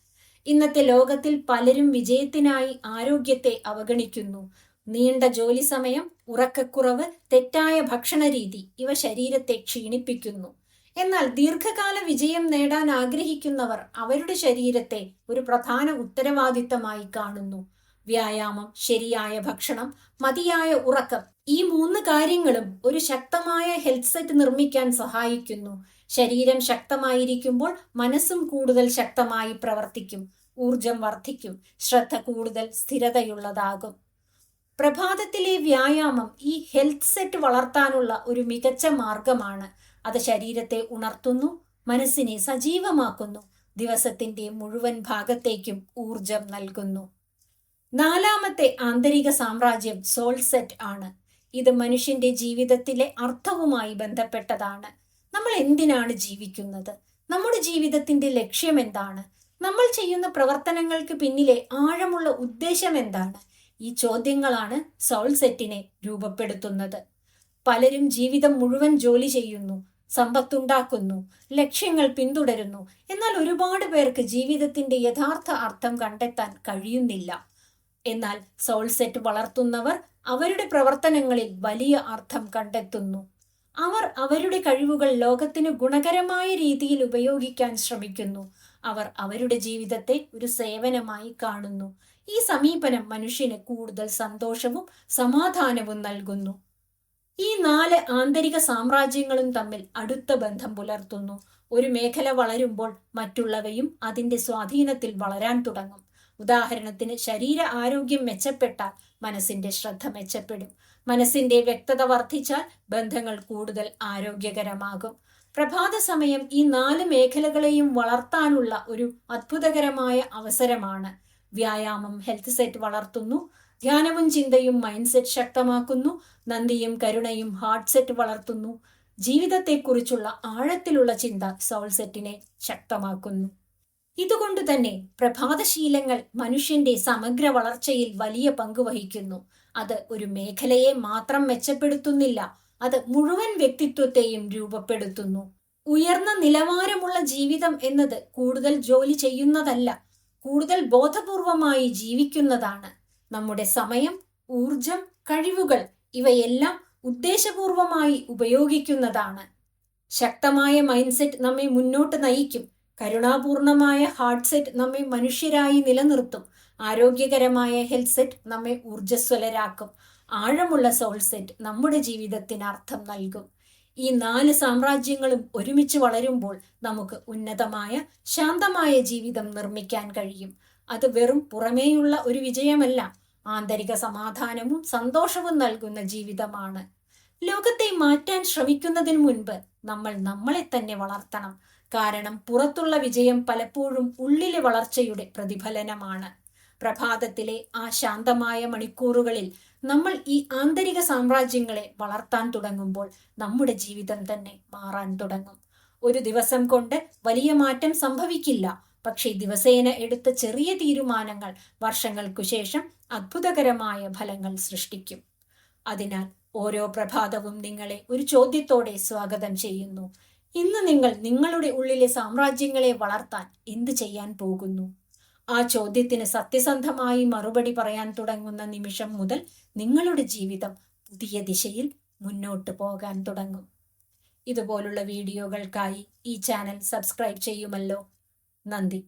ഇന്നത്തെ ലോകത്തിൽ പലരും വിജയത്തിനായി ആരോഗ്യത്തെ അവഗണിക്കുന്നു. നീണ്ട ജോലി സമയം, ഉറക്കക്കുറവ്, തെറ്റായ ഭക്ഷണരീതി ഇവ ശരീരത്തെ ക്ഷീണിപ്പിക്കുന്നു. എന്നാൽ ദീർഘകാല വിജയം നേടാൻ ആഗ്രഹിക്കുന്നവർ അവരുടെ ശരീരത്തെ ഒരു പ്രധാന ഉത്തരവാദിത്തമായി കാണുന്നു. വ്യായാമം, ശരിയായ ഭക്ഷണം, മതിയായ ഉറക്കം, ഈ 3 കാര്യങ്ങളും ഒരു ശക്തമായ ഹെൽത്ത് സെറ്റ് നിർമ്മിക്കാൻ സഹായിക്കുന്നു. ശരീരം ശക്തമായിരിക്കുമ്പോൾ മനസ്സും കൂടുതൽ ശക്തമായി പ്രവർത്തിക്കും, ഊർജം വർദ്ധിക്കും, ശ്രദ്ധ കൂടുതൽ സ്ഥിരതയുള്ളതാകും. പ്രഭാതത്തിലെ വ്യായാമം ഈ ഹെൽത്ത് സെറ്റ് വളർത്താനുള്ള ഒരു മികച്ച മാർഗമാണ്. അത് ശരീരത്തെ ഉണർത്തുന്നു, മനസ്സിനെ സജീവമാക്കുന്നു, ദിവസത്തിന്റെ മുഴുവൻ ഭാഗത്തേക്കും ഊർജം നൽകുന്നു. നാലാമത്തെ ആന്തരിക സാമ്രാജ്യം സോൾ സെറ്റ് ആണ്. ഇത് മനുഷ്യന്റെ ജീവിതത്തിലെ അർത്ഥവുമായി ബന്ധപ്പെട്ടതാണ്. നമ്മൾ എന്തിനാണ് ജീവിക്കുന്നത്? നമ്മുടെ ജീവിതത്തിന്റെ ലക്ഷ്യം എന്താണ്? നമ്മൾ ചെയ്യുന്ന പ്രവർത്തനങ്ങൾക്ക് പിന്നിലെ ആഴമുള്ള ഉദ്ദേശം എന്താണ്? ഈ ചോദ്യങ്ങളാണ് സോൾ സെറ്റിനെ രൂപപ്പെടുത്തുന്നത്. പലരും ജീവിതം മുഴുവൻ ജോലി ചെയ്യുന്നു, സമ്പത്തുണ്ടാക്കുന്നു, ലക്ഷ്യങ്ങൾ പിന്തുടരുന്നു. എന്നാൽ ഒരുപാട് പേർക്ക് ജീവിതത്തിന്റെ യഥാർത്ഥ അർത്ഥം കണ്ടെത്താൻ കഴിയുന്നില്ല. എന്നാൽ സോൾ സെറ്റ് വളർത്തുന്നവർ അവരുടെ പ്രവർത്തനങ്ങളിൽ വലിയ അർത്ഥം കണ്ടെത്തുന്നു. അവർ അവരുടെ കഴിവുകൾ ലോകത്തിന് ഗുണകരമായ രീതിയിൽ ഉപയോഗിക്കാൻ ശ്രമിക്കുന്നു. അവർ അവരുടെ ജീവിതത്തെ ഒരു സേവനമായി കാണുന്നു. ഈ സമീപനം മനുഷ്യന് കൂടുതൽ സന്തോഷവും സമാധാനവും നൽകുന്നു. ഈ 4 ആന്തരിക സാമ്രാജ്യങ്ങളും തമ്മിൽ അടുത്ത ബന്ധം പുലർത്തുന്നു. ഒരു മേഖല വളരുമ്പോൾ മറ്റുള്ളവയും അതിന്റെ സ്വാധീനത്തിൽ വളരാൻ തുടങ്ങും. ഉദാഹരണത്തിന്, ശരീര ആരോഗ്യം മെച്ചപ്പെട്ടാൽ മനസ്സിന്റെ ശ്രദ്ധ മെച്ചപ്പെടും. മനസ്സിന്റെ വ്യക്തത വർദ്ധിച്ചാൽ ബന്ധങ്ങൾ കൂടുതൽ ആരോഗ്യകരമാകും. പ്രഭാത സമയം ഈ 4 മേഖലകളെയും വളർത്താനുള്ള ഒരു അത്ഭുതകരമായ അവസരമാണ്. വ്യായാമം ഹെൽത്ത് സെറ്റ് വളർത്തുന്നു. ധ്യാനവും ചിന്തയും മൈൻഡ് സെറ്റ് ശക്തമാക്കുന്നു. നന്ദിയും കരുണയും ഹാർട്ട് സെറ്റ് വളർത്തുന്നു. ജീവിതത്തെക്കുറിച്ചുള്ള ആഴത്തിലുള്ള ചിന്ത സോൾ സെറ്റിനെ ശക്തമാക്കുന്നു. ഇതുകൊണ്ട് തന്നെ പ്രഭാതശീലങ്ങൾ മനുഷ്യന്റെ സമഗ്ര വളർച്ചയിൽ വലിയ പങ്ക് വഹിക്കുന്നു. അത് ഒരു മേഖലയെ മാത്രം മെച്ചപ്പെടുത്തുന്നില്ല, അത് മുഴുവൻ വ്യക്തിത്വത്തെയും രൂപപ്പെടുത്തുന്നു. ഉയർന്ന നിലവാരമുള്ള ജീവിതം എന്നത് കൂടുതൽ ജോലി ചെയ്യുന്നതല്ല, കൂടുതൽ ബോധപൂർവമായി ജീവിക്കുന്നതാണ്. നമ്മുടെ സമയം, ഊർജം, കഴിവുകൾ ഇവയെല്ലാം ഉദ്ദേശപൂർവമായി ഉപയോഗിക്കുന്നതാണ്. ശക്തമായ മൈൻഡ് സെറ്റ് നമ്മെ മുന്നോട്ട് നയിക്കും. കരുണാപൂർണമായ ഹാർട്ട് സെറ്റ് നമ്മെ മനുഷ്യരായി നിലനിർത്തും. ആരോഗ്യകരമായ ഹെൽത്ത് സെറ്റ് നമ്മെ ഊർജ്ജസ്വലരാക്കും. ആഴമുള്ള സോൾ സെറ്റ് നമ്മുടെ ജീവിതത്തിന് അർത്ഥം നൽകും. ഈ 4 സാമ്രാജ്യങ്ങളും ഒരുമിച്ച് വളരുമ്പോൾ നമുക്ക് ഉന്നതമായ ശാന്തമായ ജീവിതം നിർമ്മിക്കാൻ കഴിയും. അത് വെറും പുറമേയുള്ള ഒരു വിജയമല്ല, ആന്തരിക സമാധാനവും സന്തോഷവും നൽകുന്ന ജീവിതമാണ്. ലോകത്തെ മാറ്റാൻ ശ്രമിക്കുന്നതിന് മുൻപ് നമ്മൾ നമ്മളെ തന്നെ വളർത്തണം. കാരണം പുറത്തുള്ള വിജയം പലപ്പോഴും ഉള്ളിലെ വളർച്ചയുടെ പ്രതിഫലനമാണ്. പ്രഭാതത്തിലെ ആ ശാന്തമായ മണിക്കൂറുകളിൽ നമ്മൾ ഈ ആന്തരിക സാമ്രാജ്യങ്ങളെ വളർത്താൻ തുടങ്ങുമ്പോൾ നമ്മുടെ ജീവിതം തന്നെ മാറാൻ തുടങ്ങും. ഒരു ദിവസം കൊണ്ട് വലിയ മാറ്റം സംഭവിക്കില്ല, പക്ഷേ ദിവസേന എടുത്ത ചെറിയ തീരുമാനങ്ങൾ വർഷങ്ങൾക്കു ശേഷം അത്ഭുതകരമായ ഫലങ്ങൾ സൃഷ്ടിക്കും. അതിനാൽ ഓരോ പ്രഭാതവും നിങ്ങളെ ഒരു ചോദ്യത്തോടെ സ്വാഗതം ചെയ്യുന്നു. ഇന്ന് നിങ്ങൾ നിങ്ങളുടെ ഉള്ളിലെ സാമ്രാജ്യങ്ങളെ വളർത്താൻ എന്ത് ചെയ്യാൻ പോകുന്നു? ആ ചോദ്യത്തിന് സത്യസന്ധമായി മറുപടി പറയാൻ തുടങ്ങുന്ന നിമിഷം മുതൽ നിങ്ങളുടെ ജീവിതം പുതിയ ദിശയിൽ മുന്നോട്ട് പോകാൻ തുടങ്ങും. ഇതുപോലുള്ള വീഡിയോകൾക്കായി ഈ ചാനൽ സബ്സ്ക്രൈബ് ചെയ്യുമല്ലോ. നന്ദി.